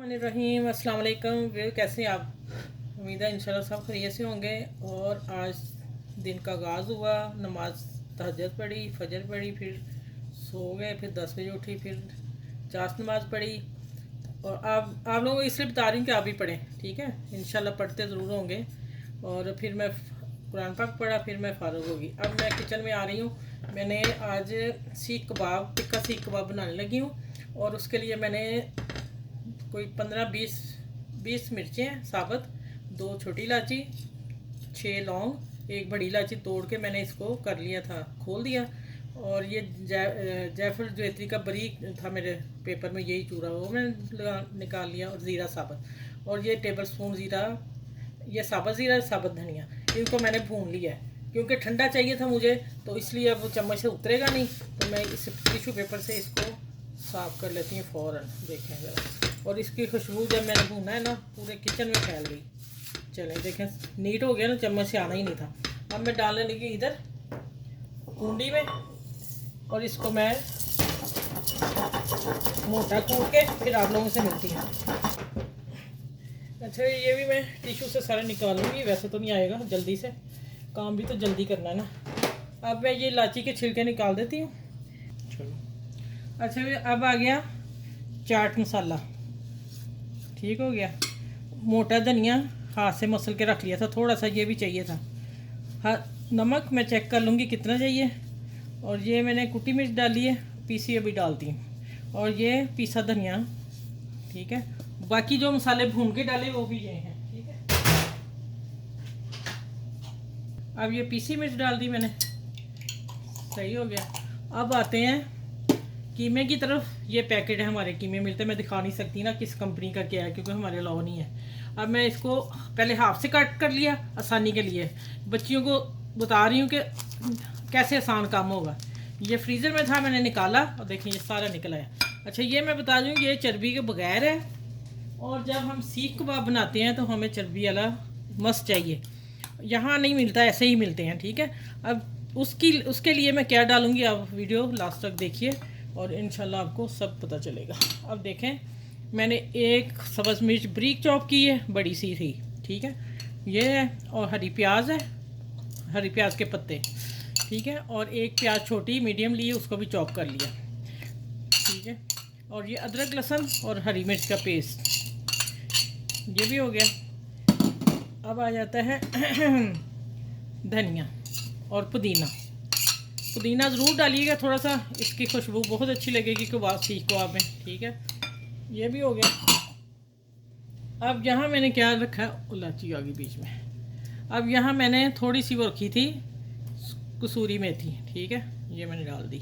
रहीम अस्सलाम वालेकुम। कैसे हैं आप? उम्मीद है इंशाल्लाह सब खैरियत से होंगे। और आज दिन का आगाज़ हुआ, नमाज तहज्जुद पढ़ी, फजर पढ़ी, फिर सो गए, फिर 10 बजे उठी, फिर चाश नमाज पढ़ी। और आप लोगों को इसलिए बता रही हूँ कि आप भी पढ़ें, ठीक है? इंशाल्लाह पढ़ते ज़रूर होंगे। और फिर मैं कुरान पाक पढ़ा, फिर मैं फ़ारुग होगी। अब मैं किचन में आ रही हूँ। मैंने आज सीख कबाब, टिक्का सीख कबाब बनाने लगी हूँ। और उसके लिए मैंने कोई 15-20 मिर्चें साबुत, 2 छोटी इलायची, 6 लौंग, 1 बड़ी इलायची तोड़ के मैंने इसको कर लिया था, खोल दिया। और ये जायफल जैतरी का बारीक था मेरे पेपर में, यही चूरा वो मैंने निकाल लिया। और ज़ीरा साबुत, और ये टेबल स्पून ज़ीरा, ये साबुत ज़ीरा, साबुत धनिया, इनको मैंने भून लिया है। क्योंकि ठंडा चाहिए था मुझे, तो इसलिए अब वो चम्मच से उतरेगा नहीं, तो मैं इस टिशू पेपर से इसको साफ़ कर लेती हूँ फ़ौरन। देखें ज़रा, और इसकी खुशबू जब मैंने भूना है ना, पूरे किचन में फैल गई। चलें देखें, नीट हो गया ना, चम्मच से आना ही नहीं था। अब मैं डालने लगी इधर कूंडी में, और इसको मैं मोटा कूट के फिर आप लोगों से मिलती हूँ। अच्छा, ये भी मैं टिशू से सारा निकालूंगी, वैसे तो नहीं आएगा जल्दी से, काम भी तो जल्दी करना है ना। अब मैं ये इलायची के छिलके निकाल देती हूँ। चलो, अच्छा अब आ गया चाट मसाला, ठीक हो गया। मोटा धनिया हाथ से मसल के रख लिया था, थोड़ा सा ये भी चाहिए था। हाँ, नमक मैं चेक कर लूँगी कितना चाहिए। और ये मैंने कुटी मिर्च डाली है, पीसी अभी डालती हूँ। और ये पीसा धनिया, ठीक है। बाकी जो मसाले भून के डाले वो भी ये हैं, ठीक है। अब ये पीसी मिर्च डाल दी मैंने, सही हो गया। अब आते हैं कीमे की तरफ। ये पैकेट है, हमारे कीमे मिलते हैं। मैं दिखा नहीं सकती ना किस कंपनी का क्या है, क्योंकि हमारे अलावा नहीं है। अब मैं इसको पहले हाफ से कट कर लिया आसानी के लिए। बच्चियों को बता रही हूँ कि कैसे आसान काम होगा। ये फ्रीज़र में था, मैंने निकाला और देखिए ये सारा निकल आया। अच्छा, ये मैं बता दूँ, ये चर्बी के बगैर है। और जब हम सीख कबाब बनाते हैं तो हमें चर्बी वाला मस्त चाहिए। यहाँ नहीं मिलता, ऐसे ही मिलते हैं, ठीक है। अब उसके लिए मैं क्या डालूँगी, आप वीडियो लास्ट तक देखिए और इंशाल्लाह आपको सब पता चलेगा। अब देखें, मैंने एक सब्ज़ मिर्च बारीक चॉप की है, बड़ी सी थी, ठीक है, ये है। और हरी प्याज है, हरी प्याज के पत्ते, ठीक है। और एक प्याज छोटी मीडियम ली, उसको भी चॉप कर लिया, ठीक है। और ये अदरक लहसुन और हरी मिर्च का पेस्ट, ये भी हो गया। अब आ जाता है धनिया और पुदीना। पुदीना ज़रूर डालिएगा थोड़ा सा, इसकी खुशबू बहुत अच्छी लगेगी कबाब, सीख कबाब में, ठीक है। ये भी हो गया। अब यहाँ मैंने क्या रखा, इलायची आ गई बीच में। अब यहाँ मैंने थोड़ी सी वो रखी थी कसूरी मेथी, ठीक है, ये मैंने डाल दी।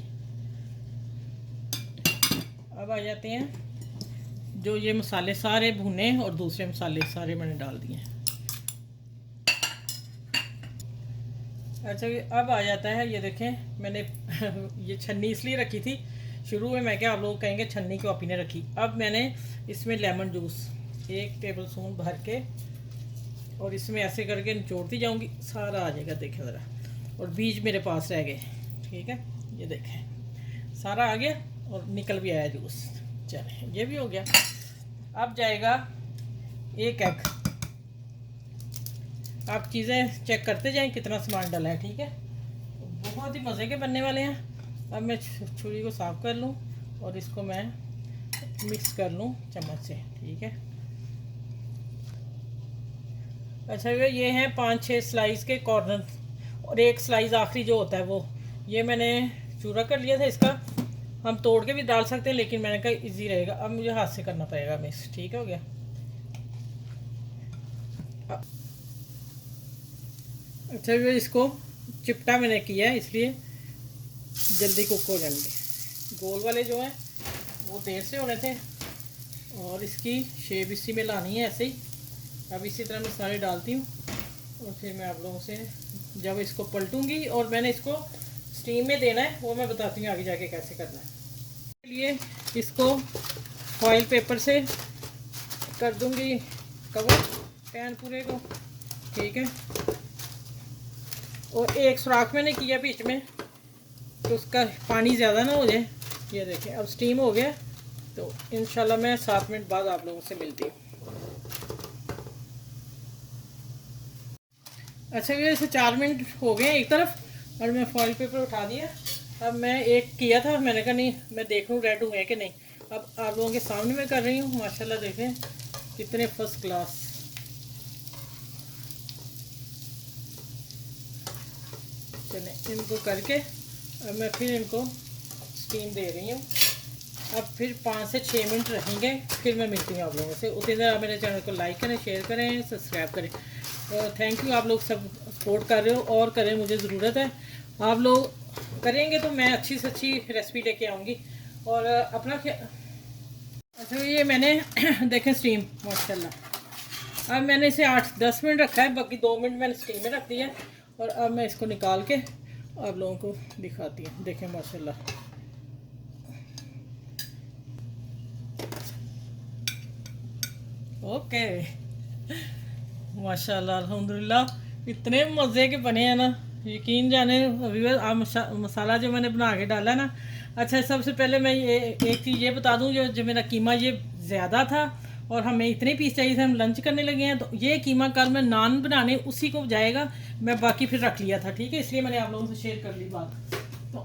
अब आ जाते हैं जो ये मसाले सारे भुने, और दूसरे मसाले सारे मैंने डाल दिए। अच्छा, अब आ जाता है, ये देखें मैंने ये छन्नी इसलिए रखी थी शुरू में, मैं क्या आप लोग कहेंगे छन्नी क्यों आपी ने रखी। अब मैंने इसमें लेमन जूस 1 टेबल स्पून भर के, और इसमें ऐसे करके निचोड़ती जाऊंगी, सारा आ जाएगा, देखें ज़रा। और बीज मेरे पास रह गए, ठीक है, ये देखें सारा आ गया और निकल भी आया जूस। चले, ये भी हो गया। अब जाएगा 1 एग। आप चीज़ें चेक करते जाएं कितना सामान डाला है, ठीक है। बहुत ही मज़े के बनने वाले हैं। अब मैं छुरी को साफ़ कर लूँ और इसको मैं मिक्स कर लूँ चम्मच से, ठीक है। अच्छा, ये हैं 5-6 स्लाइस के कॉर्नर, और 1 स्लाइस आखिरी जो होता है वो, ये मैंने चूरा कर लिया था इसका। हम तोड़ के भी डाल सकते हैं, लेकिन मैंने कहा इजी रहेगा। अब मुझे हाथ से करना पड़ेगा मिक्स, ठीक हो गया। अच्छा, ये इसको चिपटा मैंने किया है, इसलिए जल्दी कुक हो जाएंगे। गोल वाले जो हैं वो देर से होने थे, और इसकी शेप इसी में लानी है, ऐसे ही। अब इसी तरह मैं सारे डालती हूँ, और फिर मैं आप लोगों से जब इसको पलटूंगी, और मैंने इसको स्टीम में देना है, वो मैं बताती हूँ आगे जाके कैसे करना है। इसके लिए इसको फॉइल पेपर से कर दूँगी कवर पैन पूरे को, ठीक है। और एक सुराख मैंने किया बीच में, तो उसका पानी ज़्यादा ना हो जाए। ये देखें, अब स्टीम हो गया, तो इंशाल्लाह मैं 7 मिनट बाद आप लोगों से मिलती हूँ। अच्छा ये इसे 4 मिनट हो गए एक तरफ और मैं फॉइल पेपर उठा दिया। अब मैं एक किया था, मैंने कहा नहीं मैं देख लूँ रेड हुए कि नहीं। अब आप लोगों के सामने मैं कर रही हूँ। माशाल्लाह देखें कितने फर्स्ट क्लास। चलें इनको करके अब मैं फिर इनको स्टीम दे रही हूँ। अब फिर 5 से 6 मिनट रहेंगे, फिर मैं मिलती हूँ आप लोगों से। उतनी देर आप मेरे चैनल को लाइक करें, शेयर करें, सब्सक्राइब करें। थैंक यू, आप लोग सब सपोर्ट कर रहे हो और करें, मुझे ज़रूरत है। आप लोग करेंगे तो मैं अच्छी से अच्छी रेसिपी लेके आऊँगी। और अपना क्या, अच्छा ये मैंने देखें स्टीम माशाल्लाह। अब मैंने इसे 8-10 मिनट रखा है, बाकी 2 मिनट मैंने स्टीम में रख दिया। और अब मैं इसको निकाल के आप लोगों को दिखाती हूँ। देखें माशाल्लाह ओके माशाल्लाह अल्हम्दुलिल्लाह इतने मज़े के बने हैं ना, यकीन जाने। अभी आप मसाला जो मैंने बना के डाला ना। अच्छा सबसे पहले मैं ये एक चीज़ ये बता दूं, जो मेरा कीमा ये ज़्यादा था और हमें इतने पीस चाहिए थे, हम लंच करने लगे हैं। तो ये कीमा कल मैं नान बनाने उसी को जाएगा, मैं बाकी फिर रख लिया था, ठीक है, इसलिए मैंने आप लोगों से शेयर कर ली बात। तो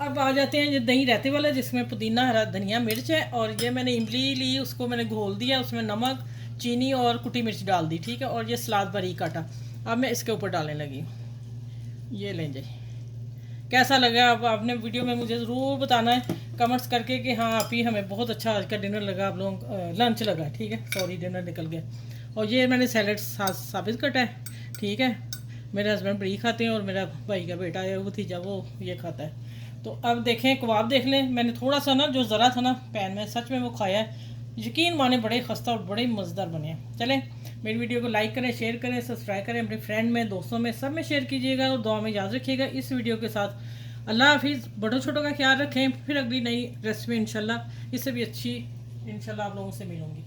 अब आ जाते हैं ये दही रहते वाला, जिसमें पुदीना, हरा धनिया, मिर्च है। और ये मैंने इमली ली, उसको मैंने घोल दिया, उसमें नमक, चीनी और कुटी मिर्च डाल दी, ठीक है। और ये सलाद बारीक काटा अब मैं इसके ऊपर डालने लगी हूँ। ये लें जी, कैसा लगा अब आपने वीडियो में मुझे ज़रूर बताना है कमेंट्स करके कि हाँ आप ही हमें बहुत अच्छा आज का डिनर लगा, आप लोगों लंच लगा, ठीक है, सॉरी डिनर निकल गया। और ये मैंने सैलड साबित कटा है, ठीक है। मेरे हस्बैंड बड़ी खाते हैं और मेरा भाई का बेटा है, वो भतीजा, वो ये खाता है। तो अब देखें कबाब देख लें, मैंने थोड़ा सा ना जो ज़रा था ना पैन में, सच में वो खाया है। यकीन माने बड़े खस्ता और बड़े मज़ेदार बने हैं। चलें मेरी वीडियो को लाइक करें, शेयर करें, सब्सक्राइब करें, अपने फ्रेंड में, दोस्तों में, सब में शेयर कीजिएगा और दुआ में याद रखिएगा। इस वीडियो के साथ अल्लाह हाफिज़, बड़ों छोटों का ख्याल रखें। फिर अगली नई रेसिपी इंशाल्लाह इससे भी अच्छी इंशाल्लाह आप लोगों से मिलूँगी।